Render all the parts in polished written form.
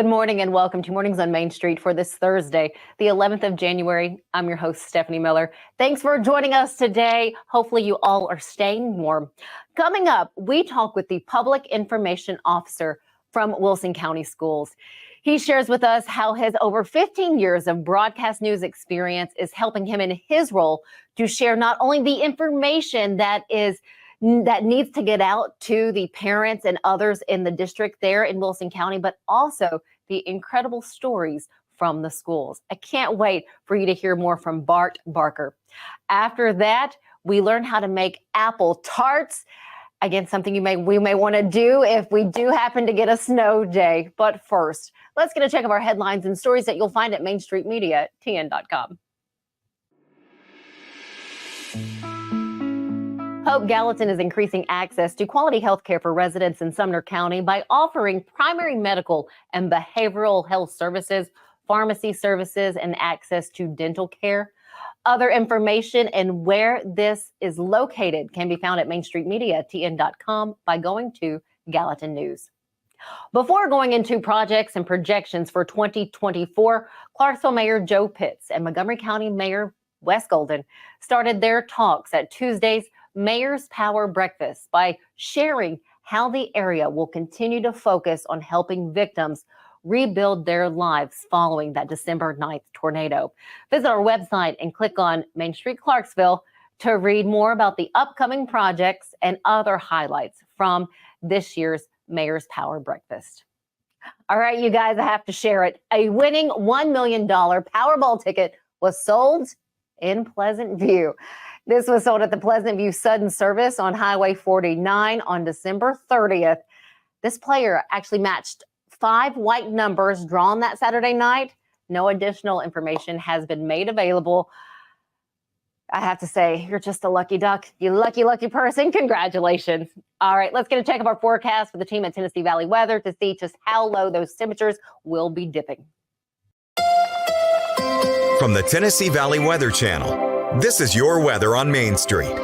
Good morning and welcome to Mornings on Main Street for this Thursday, the 11th of January. I'm your host, Stefanie Miller. Thanks for joining us today. Hopefully you all are staying warm. Coming up, we talk with the Public Information Officer from Wilson County Schools. He shares with us how his over 15 years of broadcast news experience is helping him in his role to share not only the information that needs to get out to the parents and others in the district there in Wilson County, but also the incredible stories from the schools. I can't wait for you to hear more from Bart Barker. After that, we learn how to make apple tarts. Again, something we may want to do if we do happen to get a snow day. But first, let's get a check of our headlines and stories that you'll find at mainstreetmedia.tn.com. Hope Gallatin is increasing access to quality health care for residents in Sumner County by offering primary medical and behavioral health services, pharmacy services, and access to dental care. Other information and where this is located can be found at mainstreetmedia.tn.com by going to Gallatin News. Before going into projects and projections for 2024, Clarksville Mayor Joe Pitts and Montgomery County Mayor Wes Golden started their talks at Tuesday's Mayor's Power Breakfast by sharing how the area will continue to focus on helping victims rebuild their lives following that December 9th tornado. Visit our website and click on Main Street Clarksville to read more about the upcoming projects and other highlights from this year's Mayor's Power Breakfast. All right, you guys, I have to share it. A winning $1 million Powerball ticket was sold in Pleasant View. This was sold at the Pleasant View Sudden Service on Highway 49 on December 30th. This player actually matched 5 white numbers drawn that Saturday night. No additional information has been made available. I have to say, you're just a lucky duck. You lucky, lucky person. Congratulations. All right, let's get a check of our forecast for the team at Tennessee Valley Weather to see just how low those temperatures will be dipping. From the Tennessee Valley Weather Channel, this is your weather on Main Street.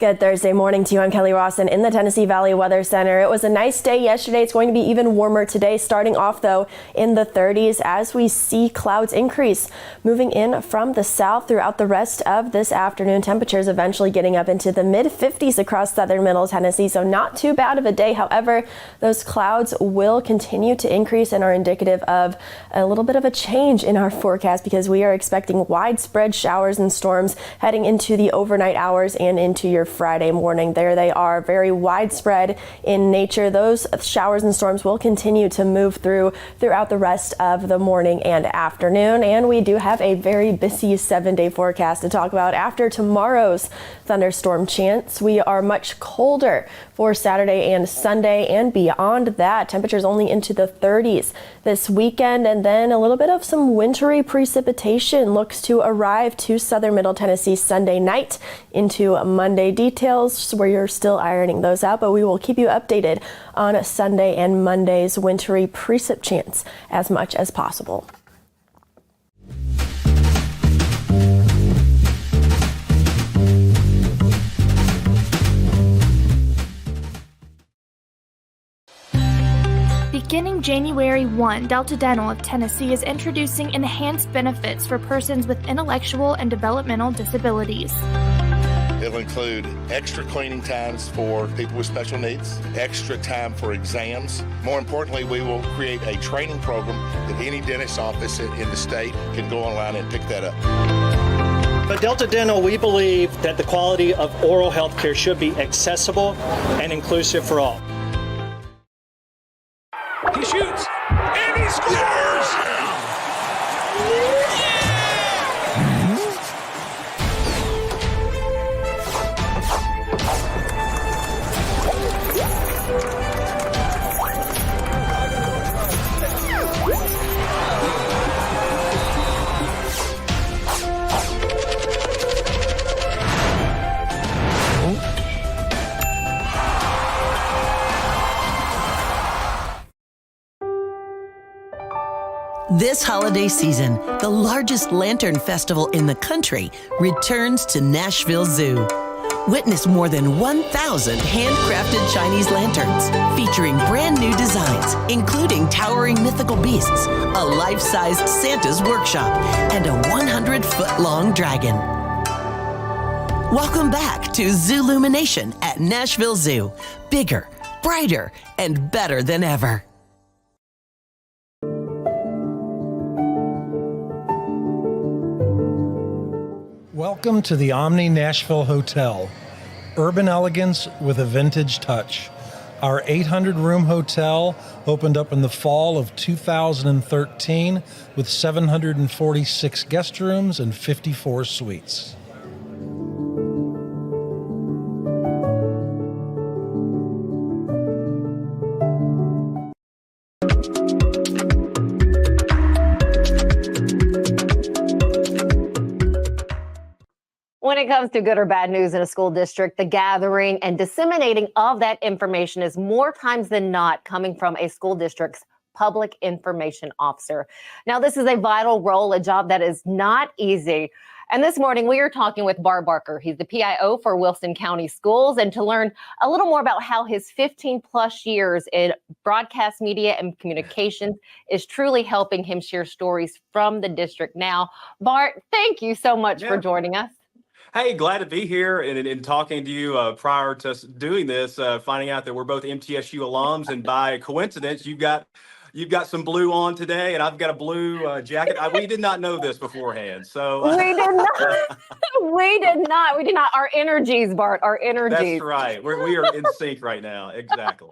Good Thursday morning to you. I'm Kelly Rawson in the Tennessee Valley Weather Center. It was a nice day yesterday. It's going to be even warmer today, starting off, though, in the 30s as we see clouds increase. Moving in from the south throughout the rest of this afternoon, temperatures eventually getting up into the mid-50s across southern middle Tennessee, so not too bad of a day. However, those clouds will continue to increase and are indicative of a little bit of a change in our forecast because we are expecting widespread showers and storms heading into the overnight hours and into your Friday morning. There they are, very widespread in nature. Those showers and storms will continue to move throughout the rest of the morning and afternoon. And we do have a very busy 7-day forecast to talk about after tomorrow's thunderstorm chance. We are much colder for Saturday and Sunday, and beyond that, temperatures only into the 30s this weekend, and then a little bit of some wintry precipitation looks to arrive to southern middle Tennessee Sunday night into Monday. Details where you're still ironing those out, but we will keep you updated on Sunday and Monday's wintry precip chance as much as possible. Beginning January 1, Delta Dental of Tennessee is introducing enhanced benefits for persons with intellectual and developmental disabilities. It'll include extra cleaning times for people with special needs, extra time for exams. More importantly, we will create a training program that any dentist office in the state can go online and pick that up. At Delta Dental, we believe that the quality of oral health care should be accessible and inclusive for all. He shoots, and he scores! This holiday season, the largest lantern festival in the country returns to Nashville Zoo. Witness more than 1,000 handcrafted Chinese lanterns featuring brand new designs, including towering mythical beasts, a life-sized Santa's workshop, and a 100-foot-long dragon. Welcome back to Zoolumination at Nashville Zoo. Bigger, brighter, and better than ever. Welcome to the Omni Nashville Hotel. Urban elegance with a vintage touch. Our 800-room hotel opened up in the fall of 2013 with 746 guest rooms and 54 suites. When it comes to good or bad news in a school district, the gathering and disseminating of that information is more times than not coming from a school district's public information officer. Now, this is a vital role, a job that is not easy. And this morning, we are talking with Bart Barker. He's the PIO for Wilson County Schools, and to learn a little more about how his 15-plus years in broadcast media and communications is truly helping him share stories from the district. Now, Bart, thank you so much for joining us. Hey, glad to be here and talking to you prior to doing this, finding out that we're both MTSU alums, and by coincidence, you've got some blue on today, and I've got a blue jacket. We did not know this beforehand, so we did not. We did not. Our energies, Bart. Our energies. That's right. We are in sync right now. Exactly.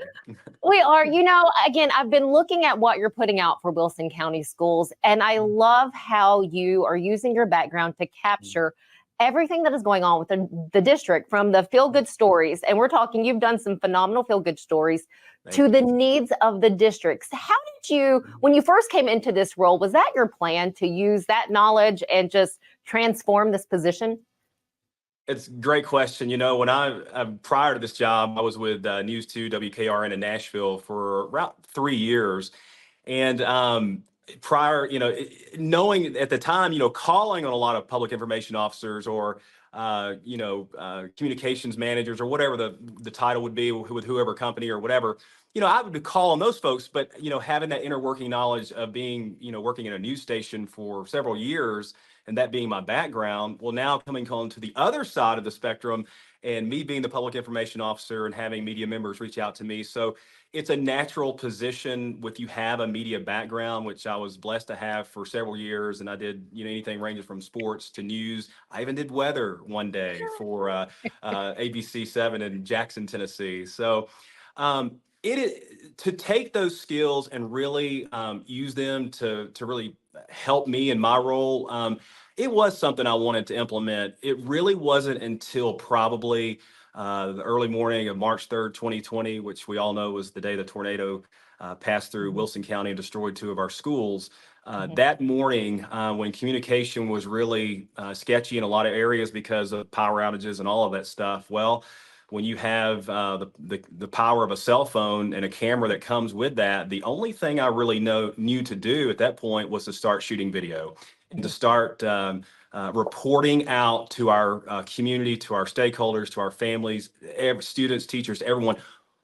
We are. You know, again, I've been looking at what you're putting out for Wilson County Schools, and I love how you are using your background to capture everything that is going on with the district, from the feel-good stories, and we're talking, you've done some phenomenal feel-good stories, to the needs of the districts. How did you, when you first came into this role, was that your plan to use that knowledge and just transform this position? It's a great question. You know, when prior to this job, I was with News 2 WKRN in Nashville for around 3 years. And prior, you know, knowing at the time, you know, calling on a lot of public information officers or, communications managers or whatever the title would be with whoever company or whatever, you know, I would call on those folks. But, you know, having that inner working knowledge of being, you know, working in a news station for several years, and that being my background, well, now coming on to the other side of the spectrum and me being the public information officer and having media members reach out to me. So it's a natural position with you have a media background, which I was blessed to have for several years. And I did, you know, anything ranging from sports to news. I even did weather one day for ABC 7 in Jackson, Tennessee. So it is to take those skills and really use them to really help me in my role. It was something I wanted to implement. It really wasn't until probably the early morning of March 3rd, 2020, which we all know was the day the tornado passed through Wilson County and destroyed 2 of our schools. That morning, when communication was really sketchy in a lot of areas because of power outages and all of that stuff, well, when you have the power of a cell phone and a camera that comes with that, the only thing I really knew to do at that point was to start shooting video and to start reporting out to our community, to our stakeholders, to our families, students, teachers, everyone,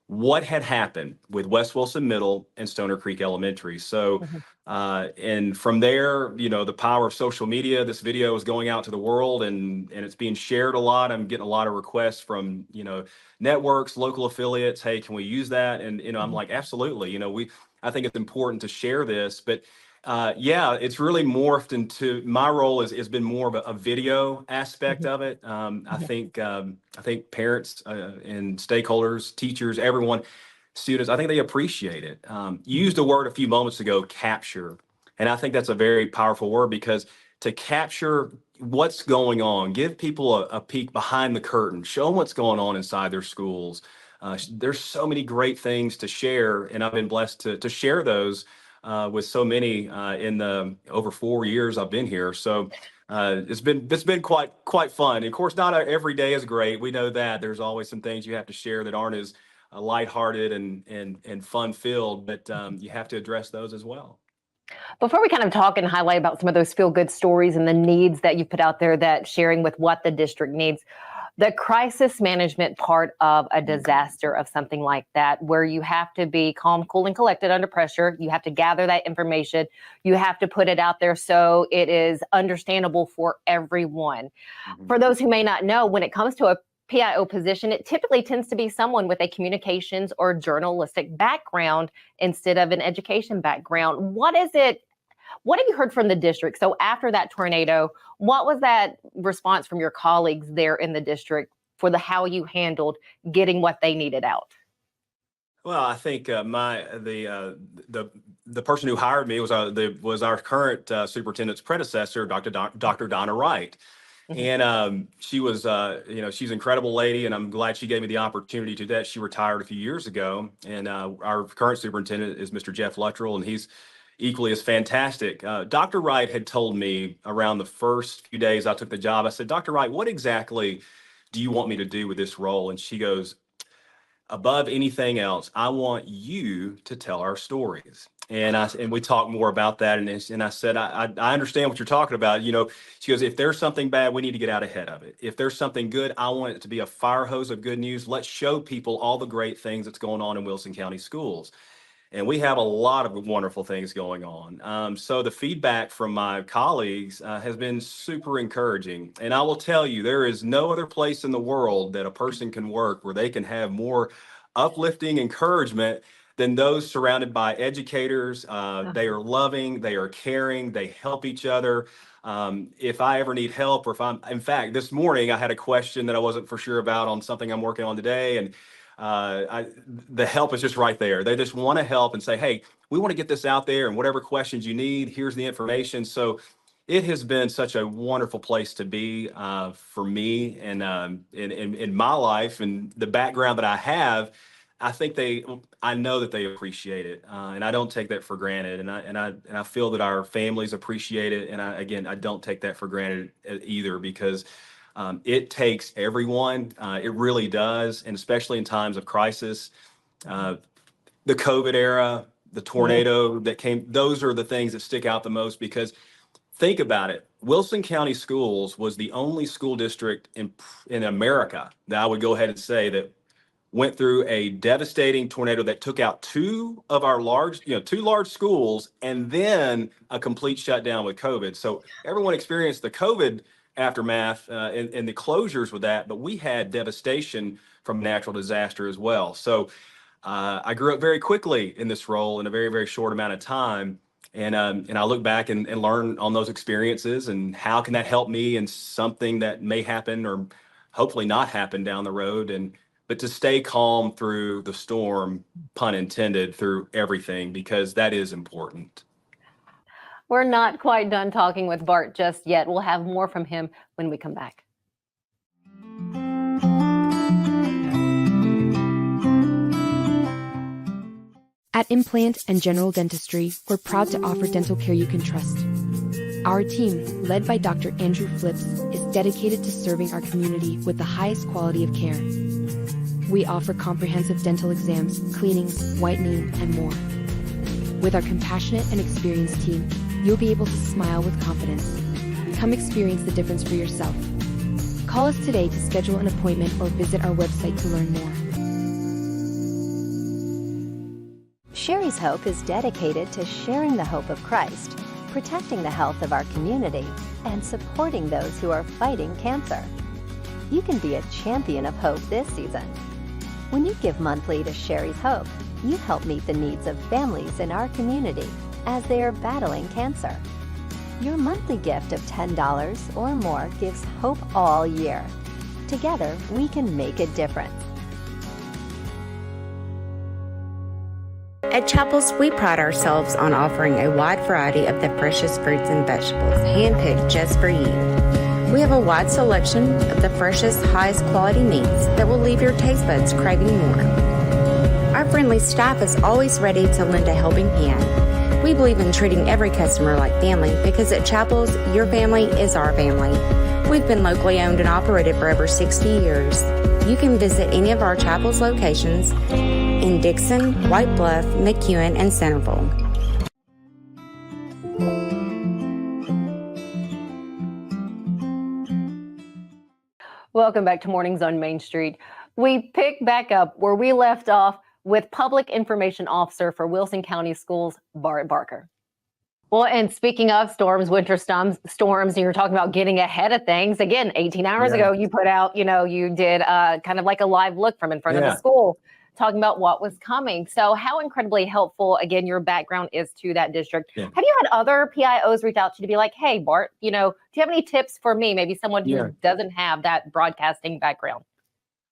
what had happened with West Wilson Middle and Stoner Creek Elementary. So, and from there, you know, the power of social media, this video is going out to the world and it's being shared a lot. I'm getting a lot of requests from, you know, networks, local affiliates. Hey, can we use that? And, you know, I'm like, absolutely. You know, I think it's important to share this, but it's really morphed into my role has been more of a video aspect of it. I think parents and stakeholders, teachers, everyone, students, I think they appreciate it. You used a word a few moments ago, capture. And I think that's a very powerful word because to capture what's going on, give people a peek behind the curtain, show them what's going on inside their schools. There's so many great things to share, and I've been blessed to share those with so many in the over 4 years I've been here. So it's been quite fun. And of course, not every day is great. We know that there's always some things you have to share that aren't as lighthearted and fun filled, but you have to address those as well. Before we kind of talk and highlight about some of those feel-good stories and the needs that you put out there that sharing with what the district needs, the crisis management part of a disaster of something like that, where you have to be calm, cool, and collected under pressure. You have to gather that information. You have to put it out there so it is understandable for everyone. For those who may not know, when it comes to a PIO position, it typically tends to be someone with a communications or journalistic background instead of an education background. What have you heard from the district? So after that tornado, what was that response from your colleagues there in the district for how you handled getting what they needed out? Well, I think the person who hired me was our current superintendent's predecessor, Dr. Donna Wright. And she was, she's an incredible lady, and I'm glad she gave me the opportunity to do that. She retired a few years ago, and our current superintendent is Mr. Jeff Luttrell, and he's equally as fantastic. Dr. Wright had told me around the first few days I took the job, I said, Dr. Wright, what exactly do you want me to do with this role? And she goes, above anything else, I want you to tell our stories. And we talked more about that. And I said, I understand what you're talking about. She goes, if there's something bad, we need to get out ahead of it. If there's something good, I want it to be a fire hose of good news. Let's show people all the great things that's going on in Wilson County schools. And we have a lot of wonderful things going on. So the feedback from my colleagues has been super encouraging. And I will tell you, there is no other place in the world that a person can work where they can have more uplifting encouragement than those surrounded by educators. They are loving, they are caring, they help each other. If I ever need help, or in fact, this morning I had a question that I wasn't for sure about on something I'm working on today. And the help is just right there. They just want to help and say, hey, we want to get this out there, and whatever questions you need, here's the information. So it has been such a wonderful place to be for me, and in my life and the background that I have. I know that they appreciate it, and I don't take that for granted. And I feel that our families appreciate it. And I don't take that for granted either, because it takes everyone. It really does. And especially in times of crisis, the COVID era, the tornado that came, those are the things that stick out the most, because think about it. Wilson County Schools was the only school district in America that I would go ahead and say that went through a devastating tornado that took out two large schools, and then a complete shutdown with COVID. So everyone experienced the COVID aftermath and the closures with that, but we had devastation from natural disaster as well. So I grew up very quickly in this role in a very, very short amount of time. And I look back and learn on those experiences, and how can that help me in something that may happen or hopefully not happen down the road. But to stay calm through the storm, pun intended, through everything, because that is important. We're not quite done talking with Bart just yet. We'll have more from him when we come back. At Implant and General Dentistry, we're proud to offer dental care you can trust. Our team, led by Dr. Andrew Flips, is dedicated to serving our community with the highest quality of care. We offer comprehensive dental exams, cleanings, whitening, and more. With our compassionate and experienced team, you'll be able to smile with confidence. Come experience the difference for yourself. Call us today to schedule an appointment or visit our website to learn more. Sherry's Hope is dedicated to sharing the hope of Christ, protecting the health of our community, and supporting those who are fighting cancer. You can be a champion of hope this season. When you give monthly to Sherry's Hope, you help meet the needs of families in our community as they are battling cancer. Your monthly gift of $10 or more gives hope all year. Together, we can make a difference. At Chapels, we pride ourselves on offering a wide variety of the freshest fruits and vegetables, handpicked just for you. We have a wide selection of the freshest, highest quality meats that will leave your taste buds craving more. Our friendly staff is always ready to lend a helping hand. We believe in treating every customer like family, because at Chapels, your family is our family. We've been locally owned and operated for over 60 years. You can visit any of our Chapels locations in Dixon, White Bluff, McEwen, and Centerville. Welcome back to Mornings on Main Street. We pick back up where we left off with Public Information Officer for Wilson County Schools, Bart Barker. Well, and speaking of storms, winter storms, and you're talking about getting ahead of things. Again, 18 hours ago, you put out, you did kind of like a live look from in front of the school, talking about what was coming. So how incredibly helpful, again, your background is to that district. Have you had other PIOs reach out to you to be like, hey, Bart, do you have any tips for me? Maybe someone who doesn't have that broadcasting background.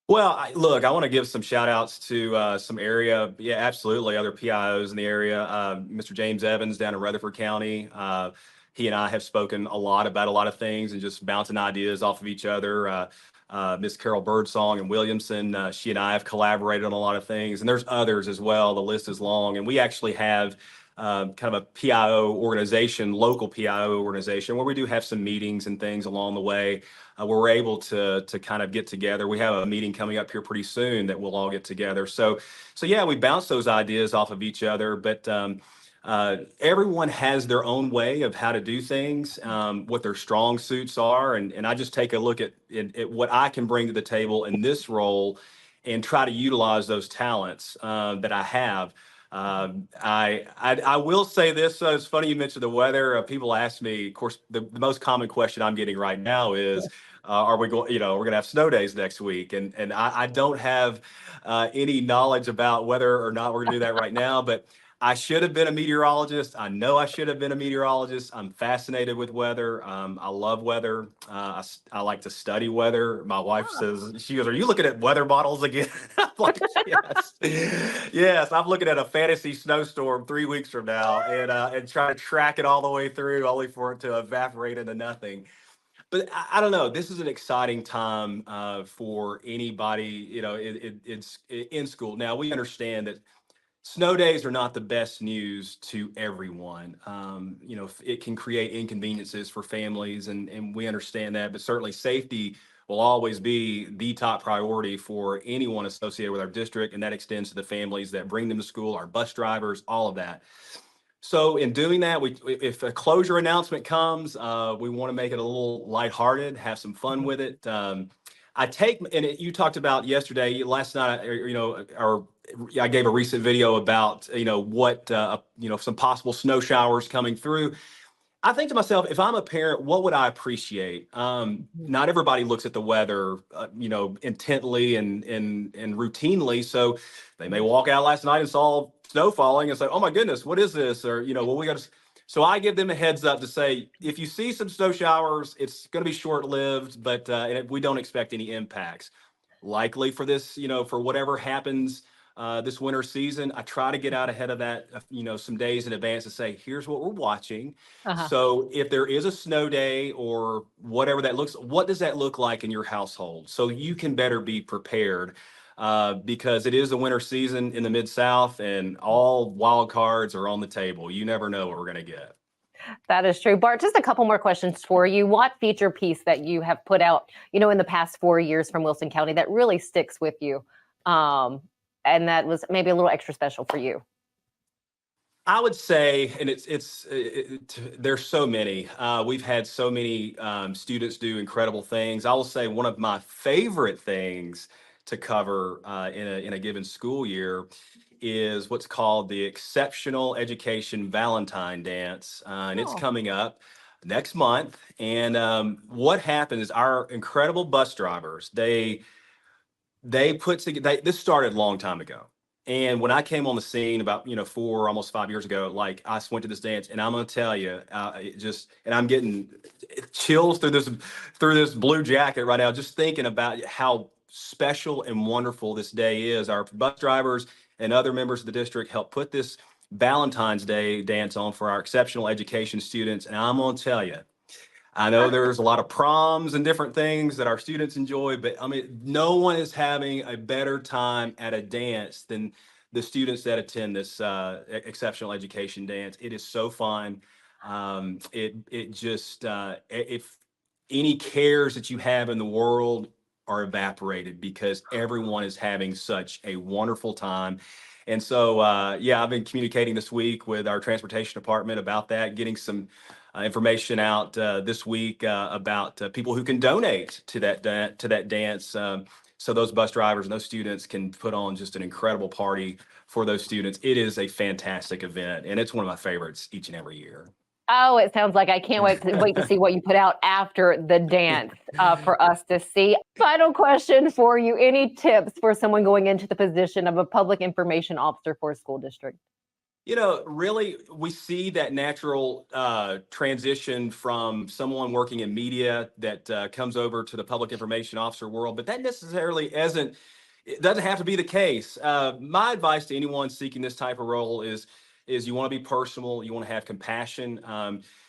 Well, look, I want to give some shout outs to some area. Yeah, absolutely. Other PIOs in the area. Mr. James Evans down in Rutherford County. He and I have spoken a lot about a lot of things and just bouncing ideas off of each other. Miss Carol Birdsong in Williamson, she and I have collaborated on a lot of things. And there's others as well. The list is long. And we actually have kind of a PIO organization, local PIO organization, where we do have some meetings and things along the way. Where we're able to kind of get together. We have a meeting coming up here pretty soon that we'll all get together. So yeah, we bounce those ideas off of each other, but everyone has their own way of how to do things, what their strong suits are. And I just take a look at what I can bring to the table in this role and try to utilize those talents that I have. I will say this. It's funny you mentioned the weather. People ask me, of course, the most common question I'm getting right now is, are we going, we're going to have snow days next week. And I don't have any knowledge about whether or not we're going to do that right now, but I should have been a meteorologist. I know I should have been a meteorologist. I'm fascinated with weather. I love weather. I like to study weather. My wife says, she goes, "Are you looking at weather models again?" I'm like, yes. Yes, I'm looking at a fantasy snowstorm 3 weeks from now and trying to track it all the way through only for it to evaporate into nothing. But I don't know. This is an exciting time for anybody, it's in school. Now, we understand that snow days are not the best news to everyone. It can create inconveniences for families, and we understand that. But certainly, safety will always be the top priority for anyone associated with our district, and that extends to the families that bring them to school, our bus drivers, all of that. So in doing that, if a closure announcement comes, we want to make it a little lighthearted, have some fun with it. You talked about yesterday, last night, I gave a recent video about, some possible snow showers coming through. I think to myself, if I'm a parent, what would I appreciate? Not everybody looks at the weather, intently and routinely. So they may walk out last night and saw snow falling and say, "Oh my goodness, what is this?" Or, we got to. So I give them a heads up to say, if you see some snow showers, it's going to be short-lived, but we don't expect any impacts. Likely for this, for whatever happens this winter season, I try to get out ahead of that, some days in advance to say, here's what we're watching. So if there is a snow day or whatever what does that look like in your household? So you can better be prepared. Because it is the winter season in the Mid-South and all wild cards are on the table. You never know what we're going to get. That is true. Bart, just a couple more questions for you. What feature piece that you have put out, in the past 4 years from Wilson County that really sticks with you? And that was maybe a little extra special for you? I would say, and there's so many. We've had so many students do incredible things. I will say one of my favorite things to cover in a given school year is what's called the Exceptional Education Valentine Dance. And it's coming up next month. And what happened is our incredible bus drivers, they put together, this started a long time ago. And when I came on the scene about, almost 5 years ago, like I went to this dance, and I'm going to tell you, and I'm getting chills through this blue jacket right now, just thinking about how special and wonderful this day is. Our bus drivers and other members of the district helped put this Valentine's Day dance on for our exceptional education students. And I'm going to tell you, I know there's a lot of proms and different things that our students enjoy, but I mean, no one is having a better time at a dance than the students that attend this exceptional education dance. It is so fun. If any cares that you have in the world are evaporated because everyone is having such a wonderful time. And so, I've been communicating this week with our transportation department about that, getting some information out this week about people who can donate to that dance. So those bus drivers and those students can put on just an incredible party for those students. It is a fantastic event, and it's one of my favorites each and every year. Oh, it sounds like I can't wait to see what you put out after the dance for us to see. Final question for you. Any tips for someone going into the position of a public information officer for a school district? You know, really, we see that natural transition from someone working in media that comes over to the public information officer world, but that necessarily it doesn't have to be the case. My advice to anyone seeking this type of role is you want to be personal, you want to have compassion.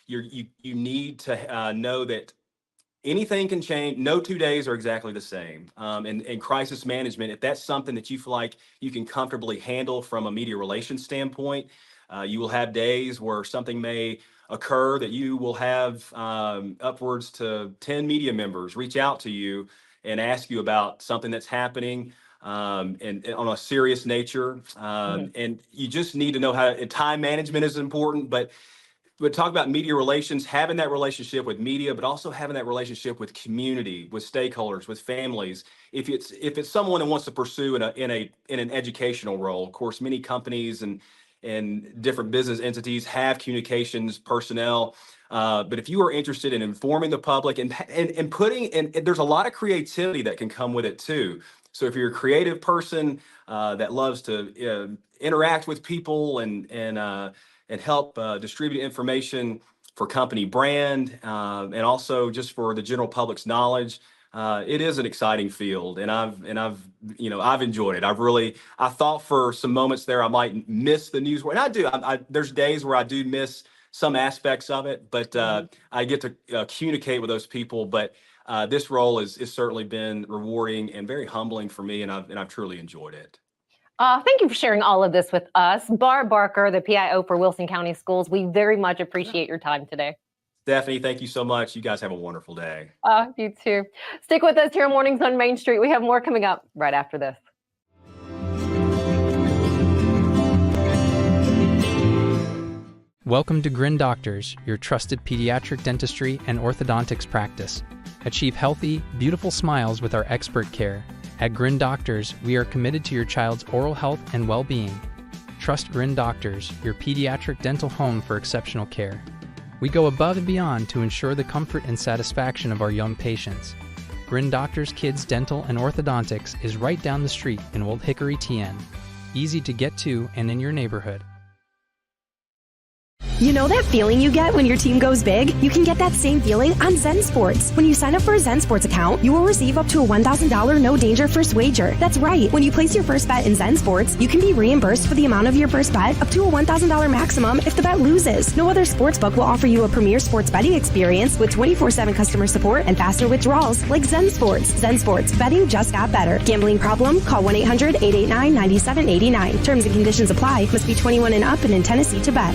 You need to know that anything can change. No 2 days are exactly the same. And crisis management, if that's something that you feel like you can comfortably handle from a media relations standpoint, you will have days where something may occur that you will have upwards to 10 media members reach out to you and ask you about something that's happening and on a serious nature. And you just need to know how time management is important, but we talk about media relations, having that relationship with media, but also having that relationship with community, with stakeholders, with families. If it's someone that wants to pursue in an educational role, of course, many companies and different business entities have communications personnel. But if you are interested in informing the public and there's a lot of creativity that can come with it too. So if you're a creative person that loves to interact with people and help distribute information for company brand and also just for the general public's knowledge, it is an exciting field, and I've enjoyed it. I thought for some moments there I might miss the news, and I do. There's days where I do miss some aspects of it, but I get to communicate with those people. But this role has certainly been rewarding and very humbling for me, and I've truly enjoyed it. Thank you for sharing all of this with us. Bart Barker, the PIO for Wilson County Schools, we very much appreciate your time today. Stephanie, thank you so much. You guys have a wonderful day. You too. Stick with us here on Mornings on Main Street. We have more coming up right after this. Welcome to Grin Doctors, your trusted pediatric dentistry and orthodontics practice. Achieve healthy, beautiful smiles with our expert care. At Grin Doctors, we are committed to your child's oral health and well-being. Trust Grin Doctors, your pediatric dental home for exceptional care. We go above and beyond to ensure the comfort and satisfaction of our young patients. Grin Doctors Kids Dental and Orthodontics is right down the street in Old Hickory, TN. Easy to get to and in your neighborhood. You know that feeling you get when your team goes big? You can get that same feeling on Zen Sports. When you sign up for a Zen Sports account, you will receive up to a $1,000 no-danger first wager. That's right. When you place your first bet in Zen Sports, you can be reimbursed for the amount of your first bet up to a $1,000 maximum if the bet loses. No other sportsbook will offer you a premier sports betting experience with 24/7 customer support and faster withdrawals like Zen Sports. Zen Sports. Betting just got better. Gambling problem? Call 1-800-889-9789. Terms and conditions apply. Must be 21 and up and in Tennessee to bet.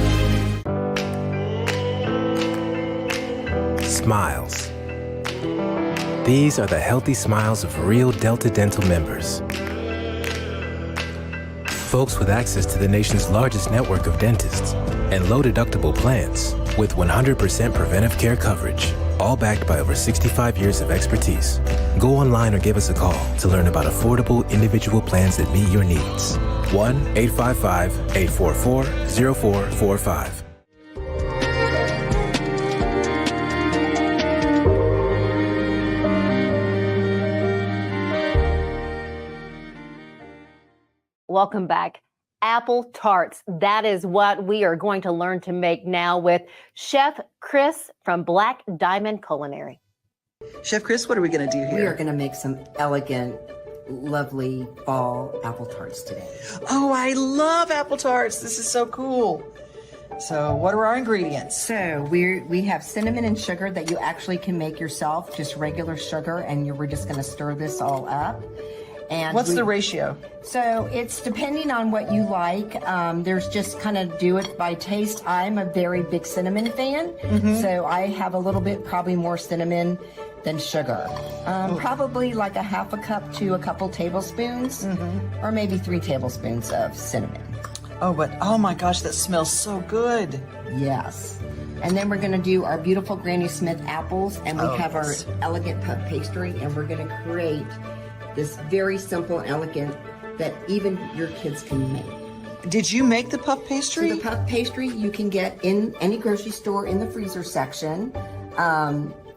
Smiles. These are the healthy smiles of real Delta Dental members. Folks with access to the nation's largest network of dentists and low-deductible plans with 100% preventive care coverage, all backed by over 65 years of expertise. Go online or give us a call to learn about affordable individual plans that meet your needs. 1-855-844-0445. Welcome back. Apple tarts. That is what we are going to learn to make now with Chef Kris from Black Diamond Culinary. Chef Kris, what are we going to do here? We are going to make some elegant, lovely fall apple tarts today. Oh, I love apple tarts. This is so cool. So what are our ingredients? So we have cinnamon and sugar that you actually can make yourself, just regular sugar, and we're just going to stir this all up. And what's the ratio? So it's depending on what you like. There's just kind of do it by taste. I'm a very big cinnamon fan, so I have a little bit, probably more cinnamon than sugar. Probably like a half a cup to a couple tablespoons, or maybe 3 tablespoons of cinnamon. Oh, but oh my gosh, that smells so good. Yes. And then we're going to do our beautiful Granny Smith apples, and we have our yes. elegant puff pastry, and we're going to create this very simple and elegant that even your kids can make. Did you make the puff pastry? So the puff pastry you can get in any grocery store in the freezer section.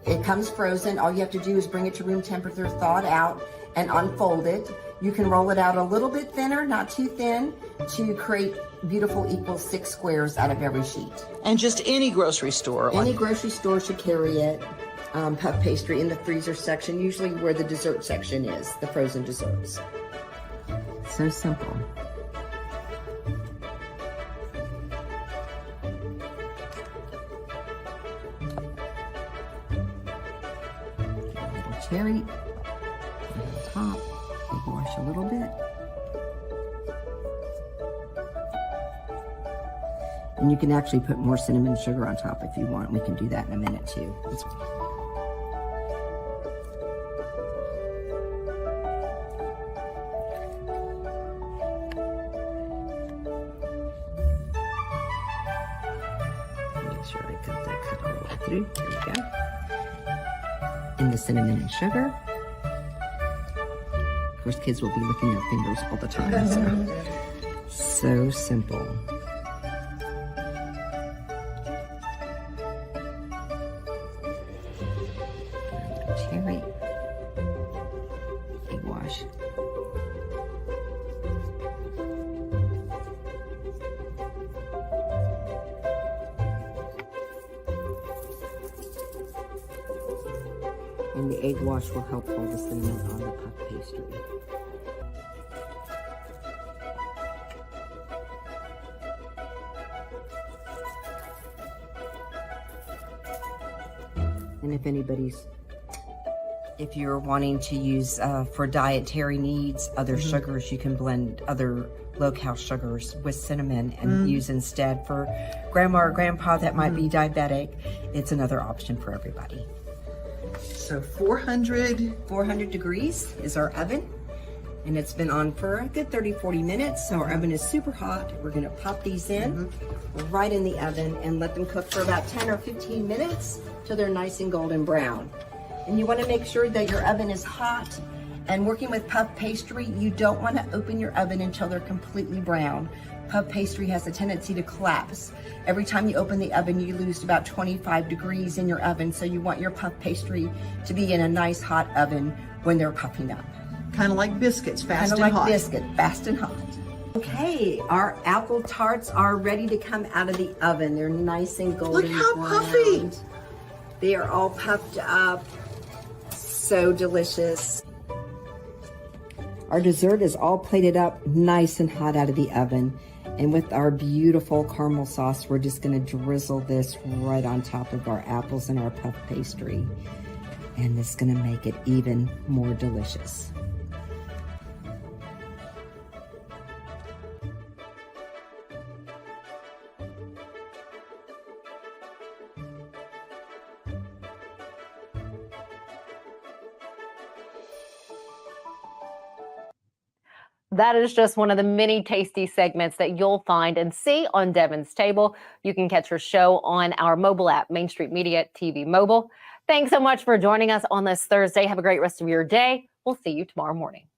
It comes frozen. All you have to do is bring it to room temperature, thaw it out, and unfold it. You can roll it out a little bit thinner, not too thin, to create beautiful equal 6 squares out of every sheet. And just any grocery store? Any grocery store should carry it. Puff pastry in the freezer section, usually where the dessert section is, the frozen desserts. So simple. Cherry on top, egg wash a little bit. And you can actually put more cinnamon sugar on top if you want. We can do that in a minute too. Make sure I got that cut all the way through. There we go. And the cinnamon and sugar. Of course, kids will be licking their fingers all the time. So simple. Cherry. Egg wash. And the egg wash will help hold the cinnamon on the puff pastry. And if you're wanting to use for dietary needs, other sugars, you can blend other low-cal sugars with cinnamon and use instead for grandma or grandpa that might be diabetic. It's another option for everybody. So 400 degrees is our oven, and it's been on for a good 30-40 minutes. So our oven is super hot. We're going to pop these in right in the oven and let them cook for about 10 or 15 minutes till they're nice and golden brown. And you want to make sure that your oven is hot. And working with puff pastry, you don't want to open your oven until they're completely brown. Puff pastry has a tendency to collapse. Every time you open the oven, you lose about 25 degrees in your oven. So you want your puff pastry to be in a nice hot oven when they're puffing up. Kind of like biscuits, fast and hot. Kind of like biscuit, fast and hot. Okay, our apple tarts are ready to come out of the oven. They're nice and golden. Look how puffy. They are all puffed up. So delicious. Our dessert is all plated up nice and hot out of the oven. And with our beautiful caramel sauce, we're just going to drizzle this right on top of our apples and our puff pastry. And this is going to make it even more delicious. That is just one of the many tasty segments that you'll find and see on Devin's Table. You can catch her show on our mobile app, Main Street Media TV Mobile. Thanks so much for joining us on this Thursday. Have a great rest of your day. We'll see you tomorrow morning.